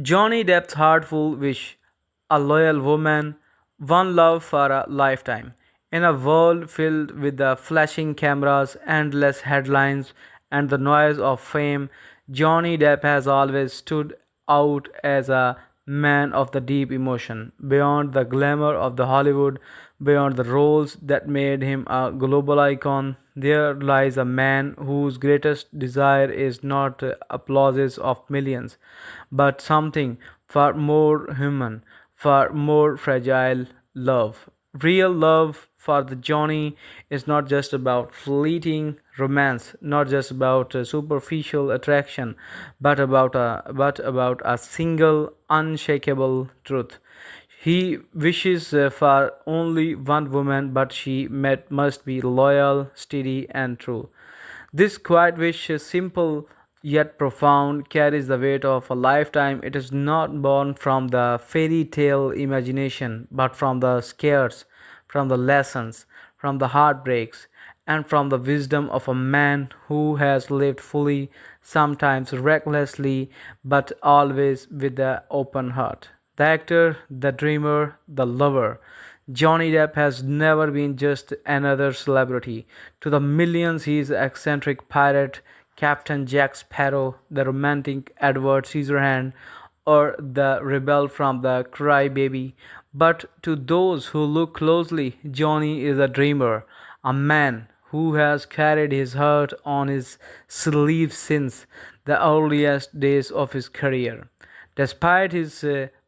Johnny Depp's heartful wish, a loyal woman, one love for a lifetime. In a world filled with the flashing cameras, endless headlines, and the noise of fame, Johnny Depp has always stood out as a man of the deep emotion. Beyond the glamour of the Hollywood, beyond the roles that made him a global icon, there lies a man whose greatest desire is not applauses of millions, but something far more human, far more fragile love. Real love for the Johnny is not just about fleeting romance, not just about superficial attraction, but about a single unshakable truth. He wishes for only one woman, but must be loyal, steady, and true. This quiet wish, simple yet profound, carries the weight of a lifetime. It is not born from the fairy tale imagination, but from the scares, from the lessons, from the heartbreaks, and from the wisdom of a man who has lived fully, sometimes recklessly, but always with an open heart. The actor, the dreamer, the lover. Johnny Depp has never been just another celebrity. To the millions, he is eccentric pirate, Captain Jack Sparrow, the romantic Edward Scissorhand, or the rebel from the Crybaby. But to those who look closely, Johnny is a dreamer, a man who has carried his heart on his sleeve since the earliest days of his career. Despite his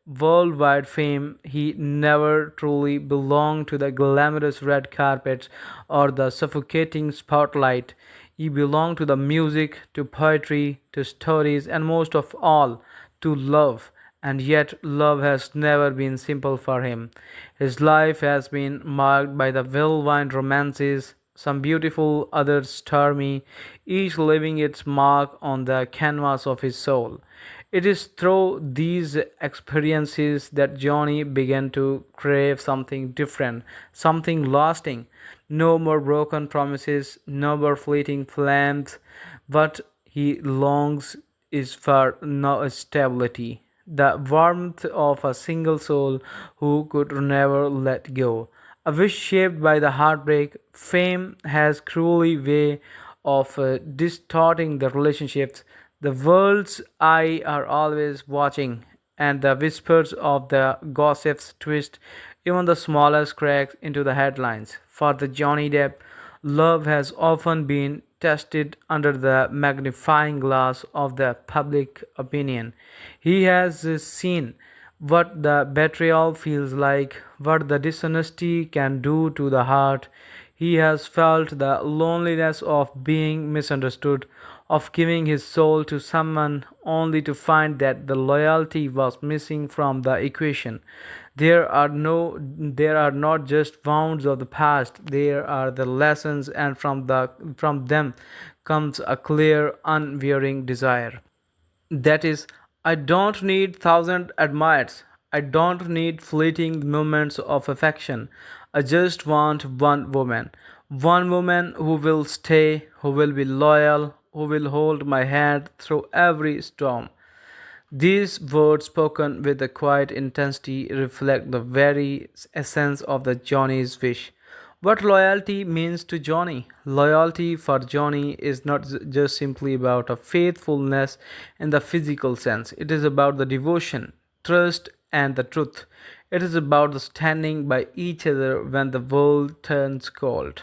worldwide fame, he never truly belonged to the glamorous red carpet or the suffocating spotlight. He belonged to the music, to poetry, to stories, and most of all, to love. And yet, love has never been simple for him. His life has been marked by the whirlwind romances, some beautiful, others stormy, each leaving its mark on the canvas of his soul. It is through these experiences that Johnny began to crave something different, something lasting. No more broken promises, no more fleeting flames. What he longs is for no stability, the warmth of a single soul who could never let go. A wish shaped by the heartbreak, fame has cruelly way of distorting the relationships. The world's eye are always watching, and the whispers of the gossips twist even the smallest cracks into the headlines. For the Johnny Depp, love has often been tested under the magnifying glass of the public opinion. He has seen what the betrayal feels like, what the dishonesty can do to the heart. He has felt the loneliness of being misunderstood, of giving his soul to someone only to find that the loyalty was missing from the equation. There are not just wounds of the past, there are the lessons, and from them comes a clear, unwearying desire. That is, I don't need thousand admirers. I don't need fleeting moments of affection. I just want one woman. One woman who will stay, who will be loyal, who will hold my hand through every storm. These words, spoken with a quiet intensity, reflect the very essence of the Johnny's wish. What loyalty means to Johnny? Loyalty for Johnny is not just simply about a faithfulness in the physical sense. It is about the devotion, trust, and the truth. It is about the standing by each other when the world turns cold.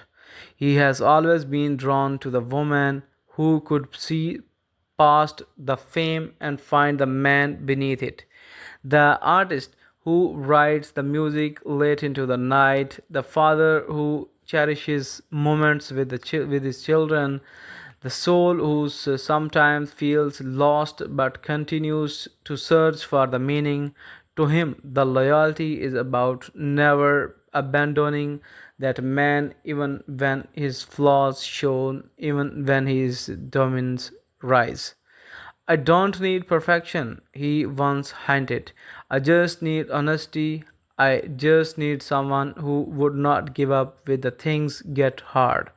He has always been drawn to the woman who could see past the fame and find the man beneath it. The artist who writes the music late into the night, the father who cherishes moments with with his children, the soul who sometimes feels lost but continues to search for the meaning. To him, the loyalty is about never abandoning that man, even when his flaws show, even when his dominance rise. I don't need perfection, he once hinted. I just need honesty. I just need someone who would not give up when the things get hard.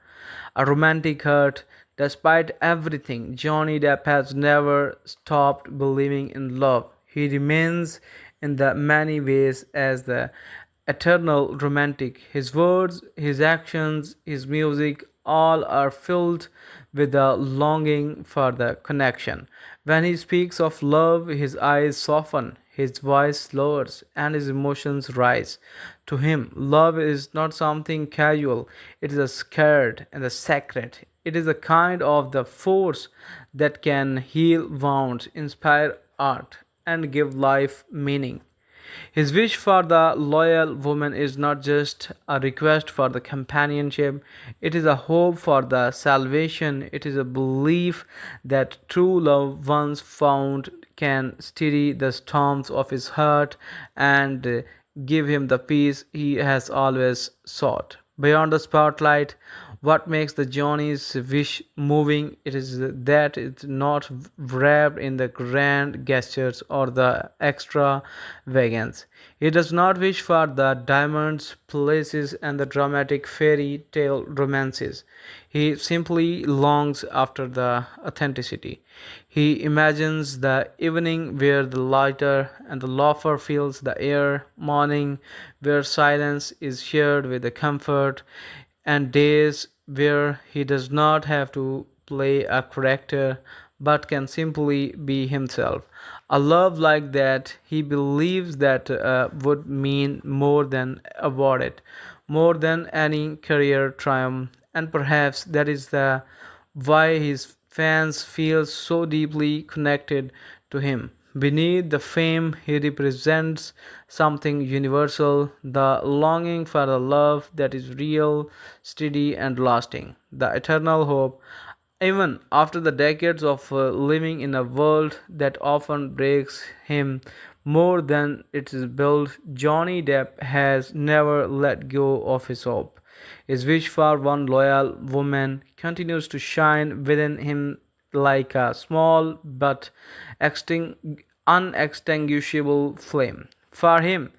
A romantic heart. Despite everything, Johnny Depp has never stopped believing in love. He remains in the many ways as the eternal romantic. His words, his actions, his music, all are filled with a longing for the connection. When he speaks of love, his eyes soften, his voice lowers, and his emotions rise. To him, love is not something casual, it is a scared and a sacred. It is a kind of the force that can heal wounds, inspire art, and give life meaning. His wish for the loyal woman is not just a request for the companionship, it is a hope for the salvation. It is a belief that true love, once found, can steady the storms of his heart and give him the peace he has always sought. Beyond the spotlight, what makes the Johnny's wish moving it is that it's not wrapped in the grand gestures or the extravagance. He does not wish for the diamonds, places, and the dramatic fairy tale romances. He simply longs after the authenticity. He imagines the evening where the laughter and the laughter fills the air, morning where silence is shared with the comfort, and days where he does not have to play a character but can simply be himself. A love like that, he believes that would mean more than awarded, more than any career triumph, and perhaps that is the why his fans feel so deeply connected to him. Beneath the fame, he represents something universal, the longing for the love that is real, steady, and lasting, the eternal hope. Even after the decades of living in a world that often breaks him more than it is built, Johnny Depp has never let go of his hope. His wish for one loyal woman continues to shine within him like a small but unextinguishable flame. For him,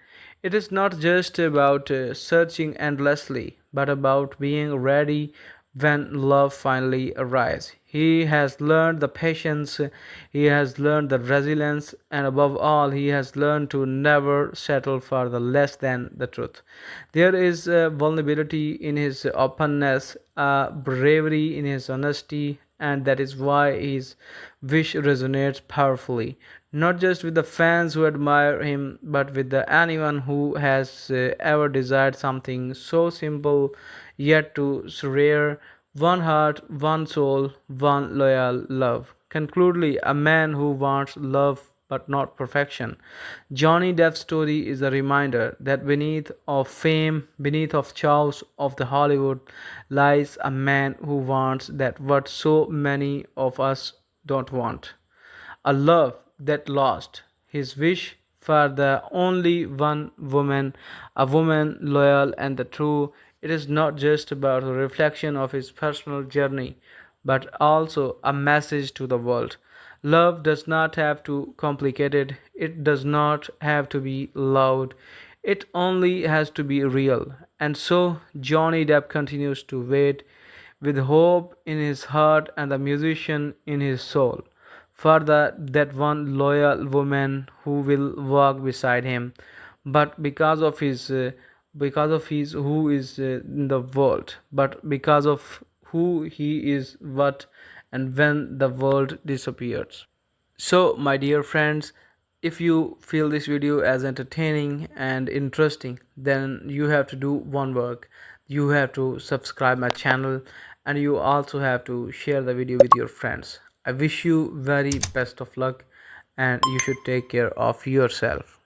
it is not just about searching endlessly, but about being ready when love finally arrives. He has learned the patience, he has learned the resilience, and above all, he has learned to never settle for the less than the truth. There is a vulnerability in his openness, a bravery in his honesty, and that is why his wish resonates powerfully, not just with the fans who admire him, but with anyone who has ever desired something so simple yet too rare: one heart, one soul, one loyal love. Concludely, a man who wants love but not perfection. Johnny Depp's story is a reminder that beneath of fame, beneath of chaos of the Hollywood, lies a man who wants that what so many of us don't want: a love that lost. His wish for the only one woman, a woman loyal and the true. It is not just about a reflection of his personal journey, but also a message to the world. Love does not have to complicated. It does not have to be loud. It only has to be real. And so Johnny Depp continues to wait with hope in his heart and the musician in his soul for that one loyal woman who will walk beside him, but because of his who is in the world, but because of who he is, what and when the world disappears. So, my dear friends, if you feel this video as entertaining and interesting, then you have to do one work. You have to subscribe my channel, and you also have to share the video with your friends. I wish you very best of luck, and you should take care of yourself.